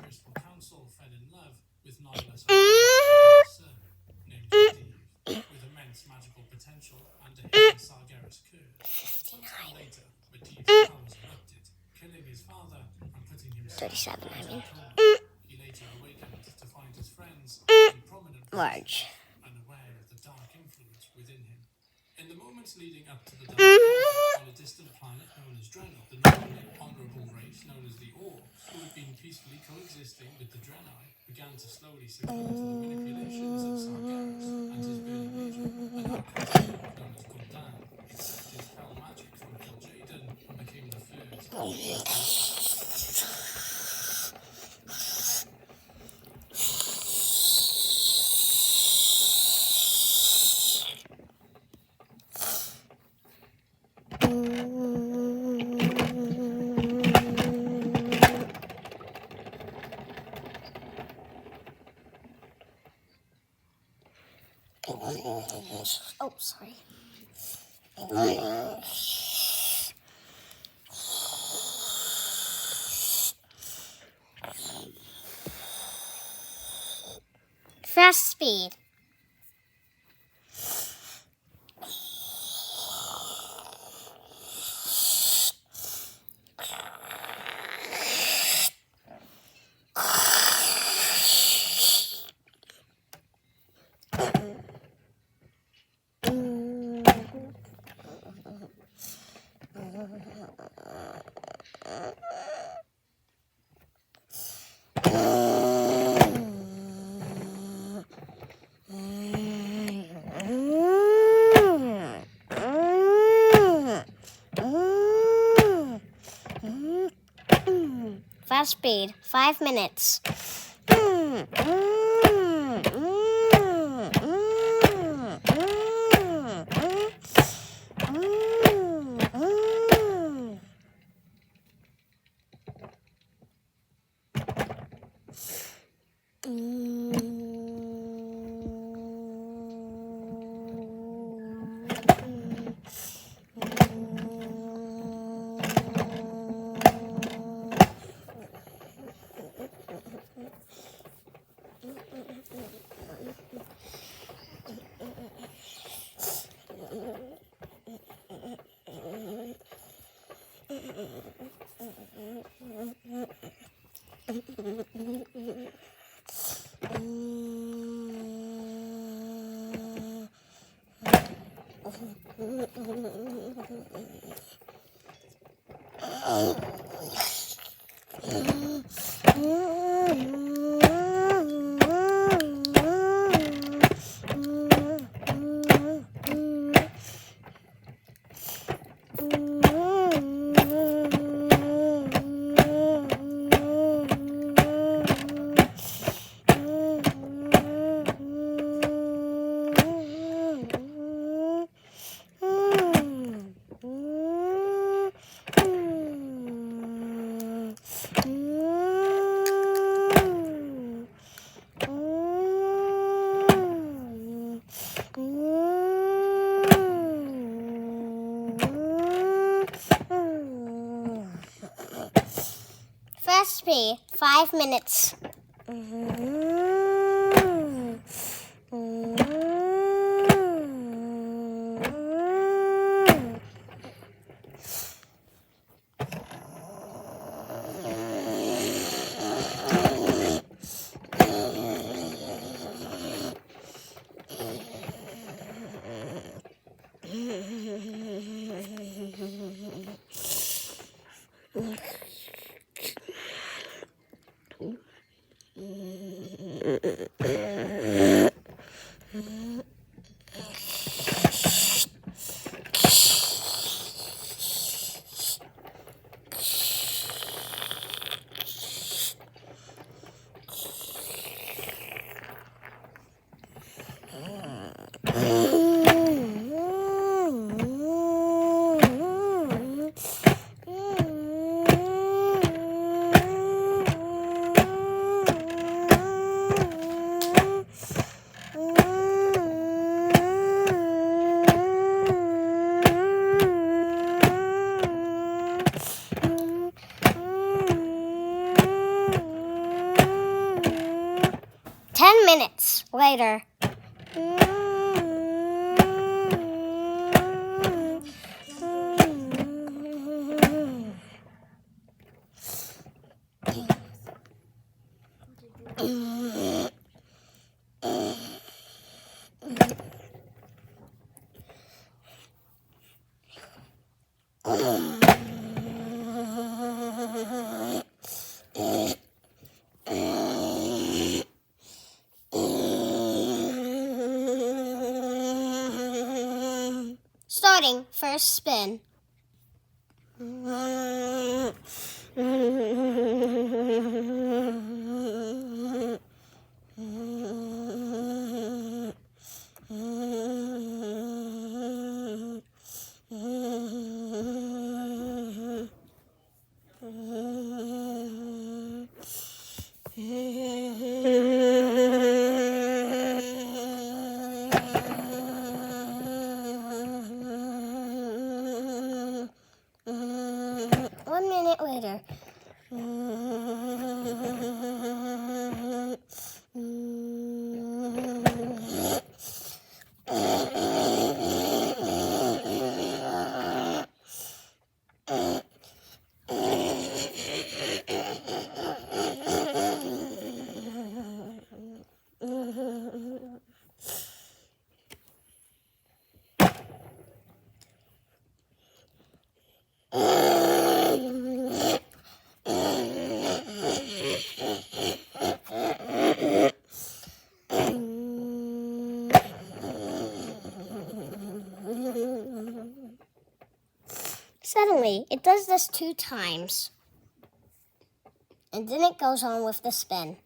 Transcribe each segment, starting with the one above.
crystal council fell in love with none less a son named Steve, with immense magical potential and a hidden Sargeras curse. Sometime later, Medivh's powers erupted, killing his father and putting himself 37, I mean. He later awakened to find his friends in prominent Large. positions, unaware of the dark influence within him. In the moments leading up to the dark conflict on a distant planet known as Draenor, the nominally honourable race known as the Orcs, who had been peacefully coexisting with the Draenei, began to slowly succumb to the manipulations of Sargeras and his burning agent. An architect known as Gul'dan accepted fell magic from Kil'jaeden and became the first. Oh, sorry. Fast speed. Fast speed, 5 minutes. Fast speed, 5 minutes. Later. Starting first spin. One minute later. Suddenly, it does this 2 times. And then it goes on with the spin.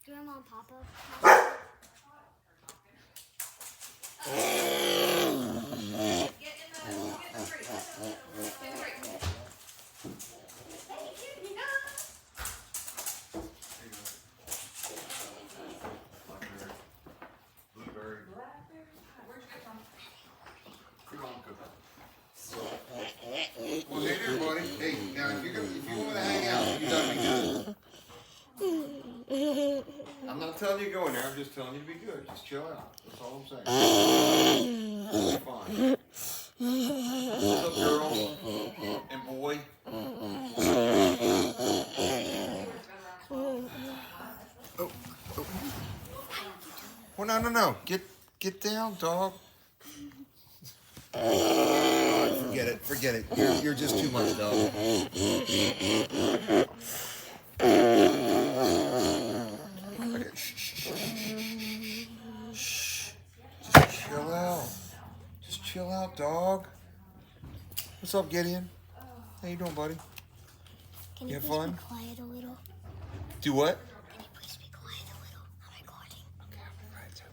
Grandma and Papa. Well, hey there, buddy. Hey, now if you want to hang out, you gotta be good. I'm not telling you to go in there. I'm just telling you to be good. Just chill out. That's all I'm saying. You'll be fine. What's up, girl and boy? Oh. Well, no. Get down, dog. Forget it. You're just too much, dog. Okay, shh. Just chill out, dog. What's up, Gideon? How you doing, buddy? Can You you have please fun? be quiet a little? Do what? Can you please be quiet a little? I'm recording. Okay, I'm right to.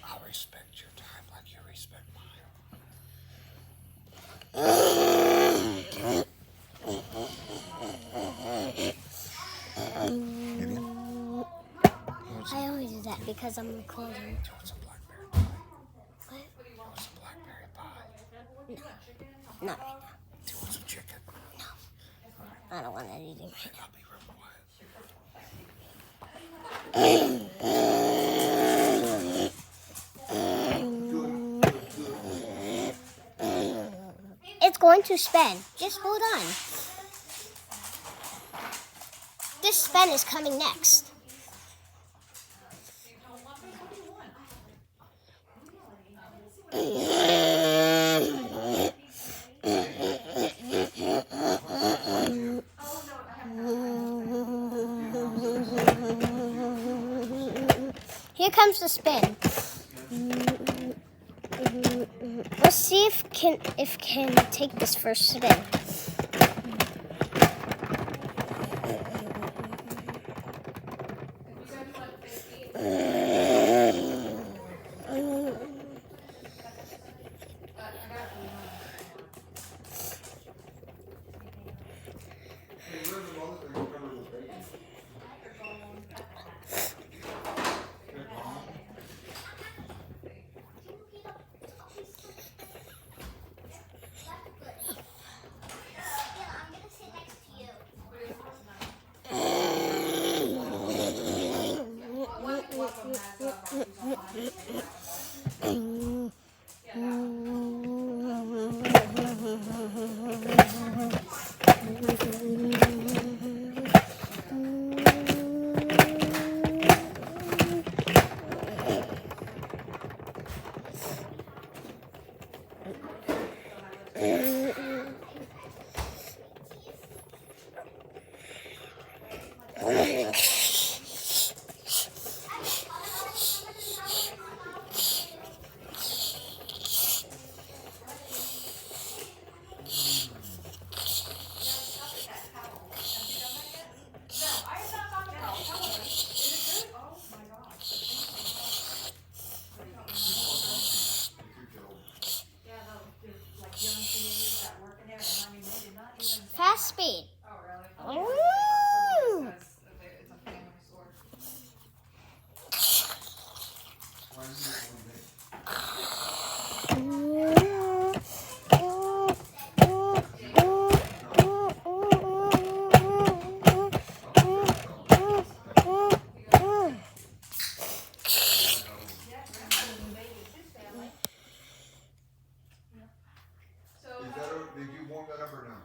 I'll respect your time like you respect mine. Gideon? I only do that because I'm recording. Do you want some blackberry pie? What? Do you want some blackberry pie? No. Not right now. Do you want some chicken? I don't want anything right now. I'll be real quiet. It's going to spin. Just hold on. This spin is coming next. Here comes the spin. Let's see if can take this first spin. Fast speed. Woo! Did you warm that up or no?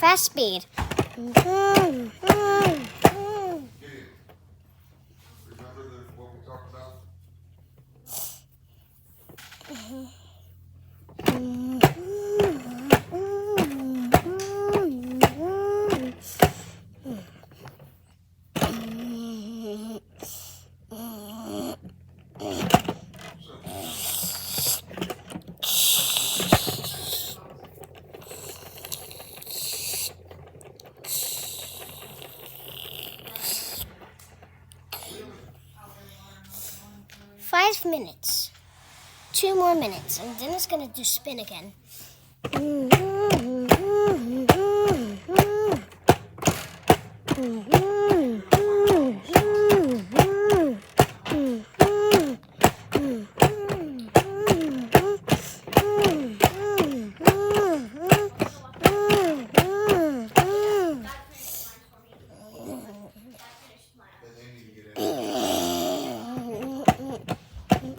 Fast speed. Remember what we talked about? Five minutes. 2 more minutes, and then it's gonna do spin again.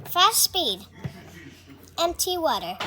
Fast speed. Empty water.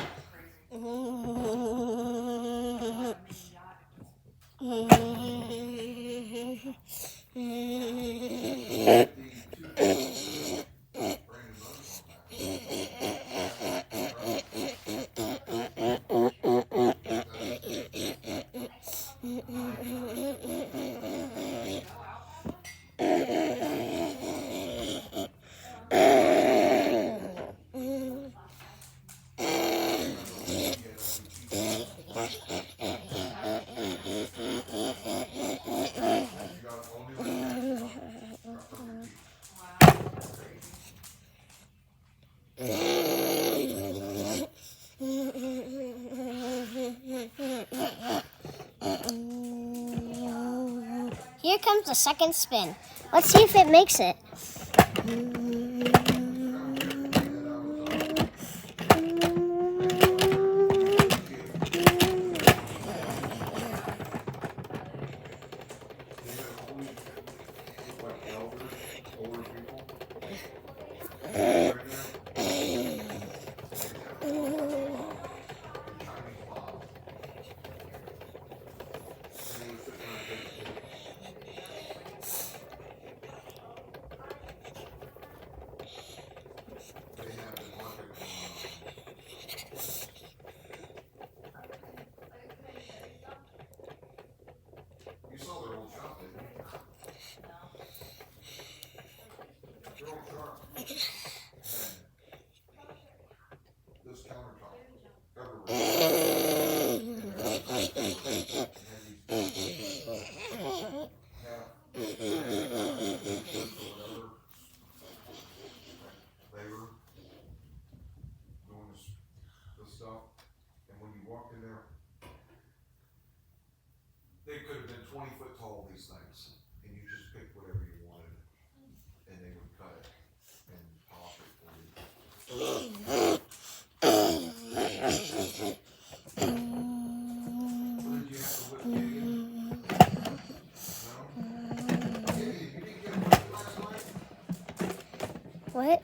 Here comes the second spin. Let's see if it makes it. elders, older people. Right there. Chinese mom. And he was sitting there and they have the market going on. You saw their old shop, didn't you? Their old shop had this countertop everywhere. They were doing this stuff, and when you walked in there, they could have been 20 foot tall, these things, and you just picked whatever you wanted, and they would cut it and polish it for you. So did you have to whip Gideon? No? Gideon, you didn't get whipped last night? What?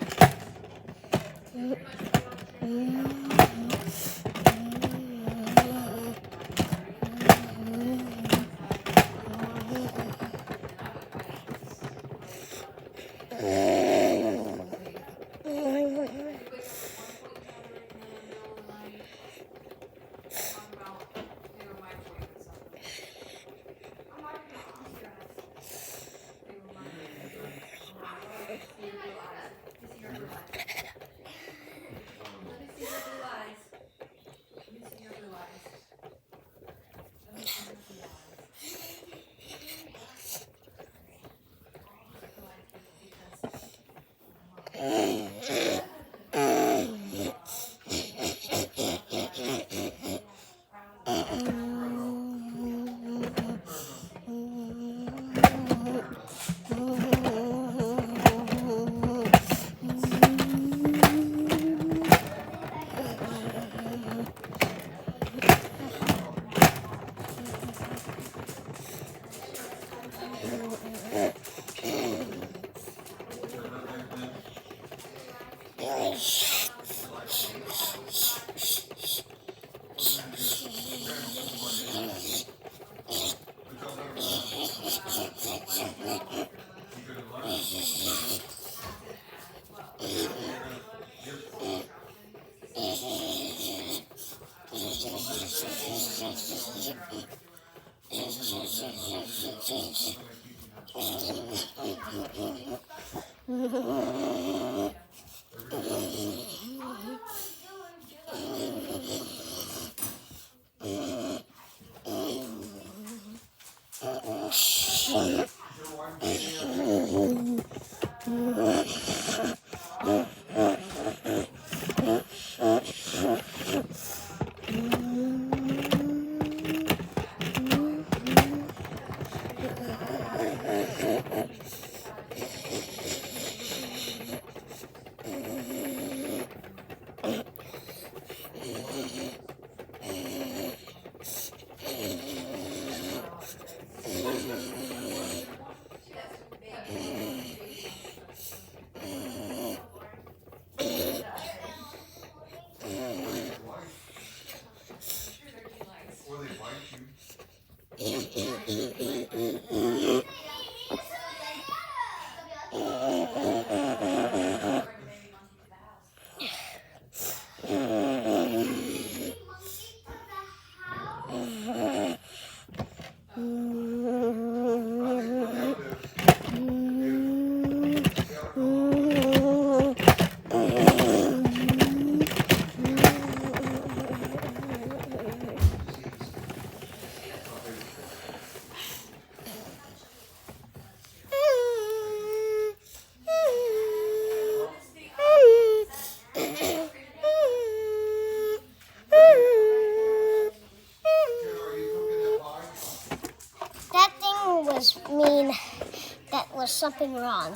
That was something wrong.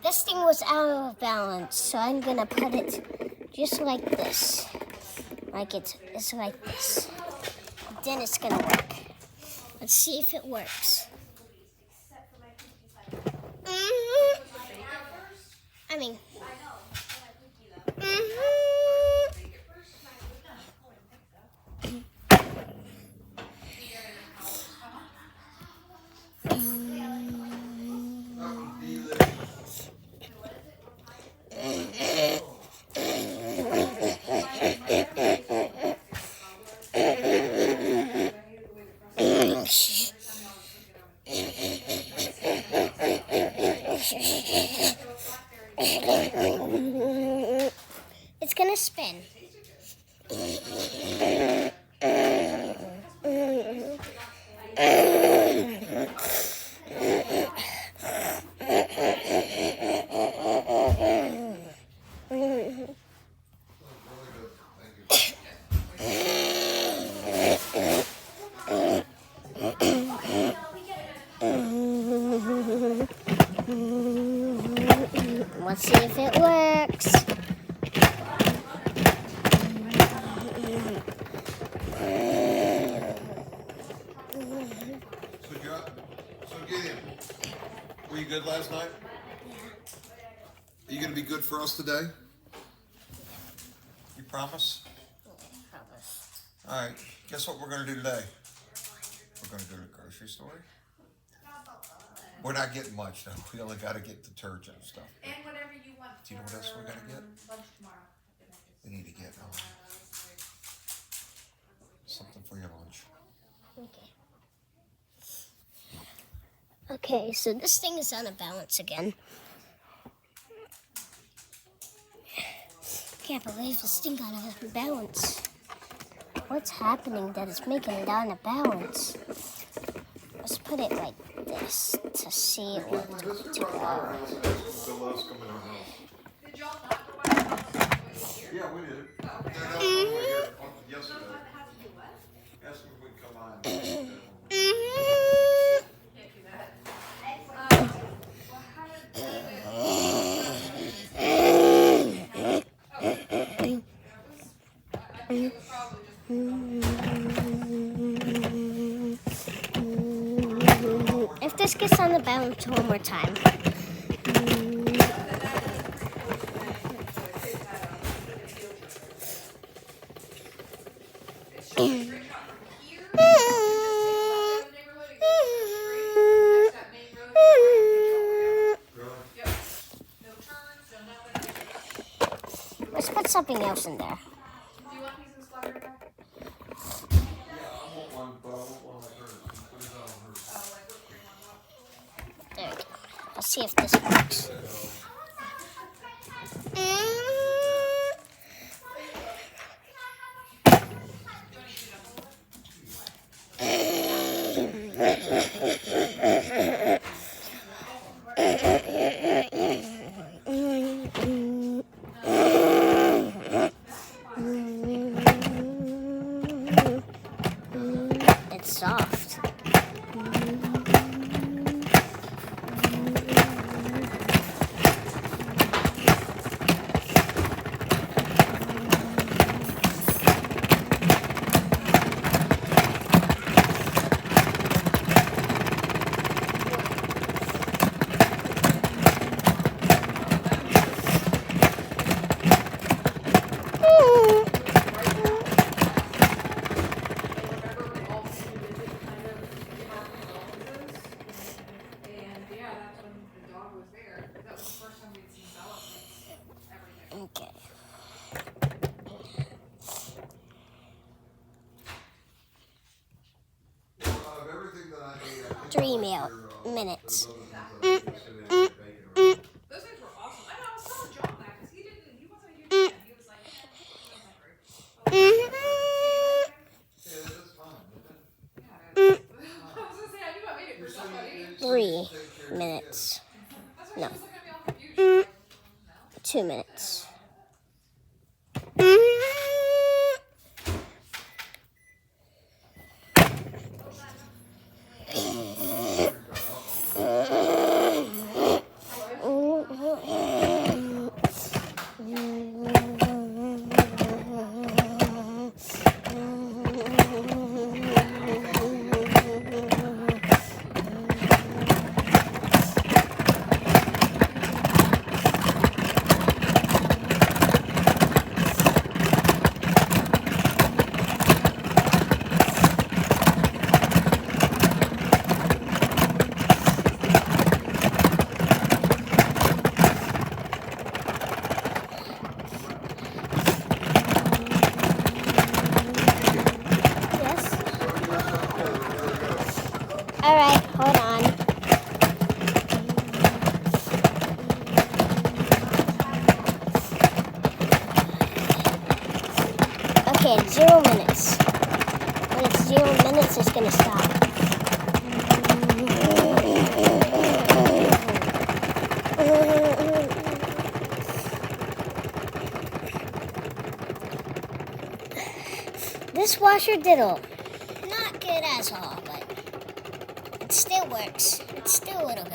This thing was out of balance, so I'm gonna put it just like this. It's like this. Then it's gonna work. Let's see if it works. I mean. It's gonna spin. Let's see if it works. So Gideon, were you good last night? Are you going to be good for us today? You promise? All right. Guess what we're going to do today? We're going to go to the grocery store. We're not getting much though. We only got to get detergent and stuff. And whatever you want. Do you know what else we got to get? Lunch tomorrow. We need to get something for your lunch. Okay, so this thing is on a balance again. Can't believe this thing got out of balance. What's happening that it's making it out of balance? Let's put it like this to see where it's going to go. Did y'all not go by the house? Yeah, we did. Oh, okay. Yesterday. How to do what? Ask them if we can come on. Can't do that. Well, how did it was probably just If this gets on the balance one more time. Let's put something else in there. Do you want pieces of strawberry back? Yeah, I want one, but I want one like hers. Put it on hers. Oh, like whipped cream on top. There we go. Let's see if this works. It's soft. Okay. Of everything that I ate, I think 3 minutes. Those things were awesome. I know, I was telling John that because he wasn't a huge fan. He was like, that wasn't great. Yeah, that's fine. Yeah, I was gonna say, I knew I made it for somebody. 3 minutes. That's why No. she was looking at me all confused. She's like, no. 2 minutes. this is gonna stop. This washer diddle, not good as all, but it still works. It's still a little good.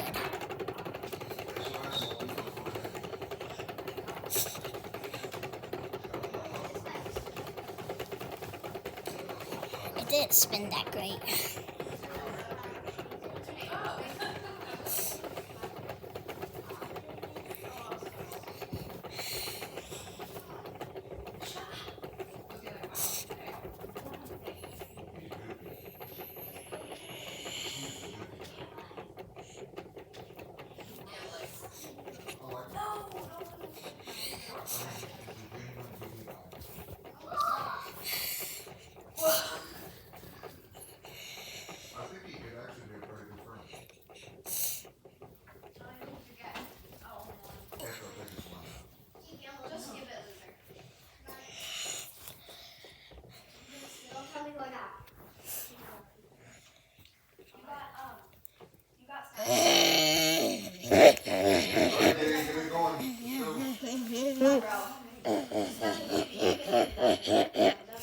It didn't spin that great.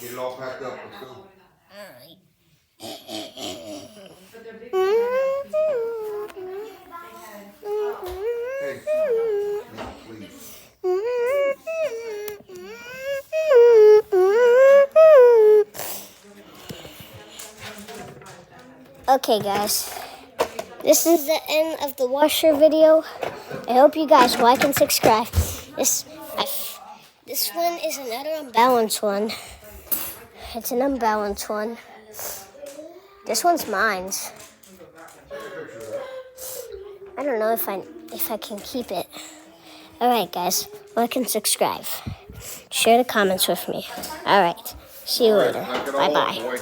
Get it all packed up. Let's go. Hey, now, please. Okay, guys. This is the end of the washer video. I hope you guys like and subscribe. This one is another unbalanced one. It's an unbalanced one. This one's mine. I don't know if I can keep it. All right, guys, like and subscribe. Share the comments with me. All right, see you later. Knock it all Bye up, bye. boy.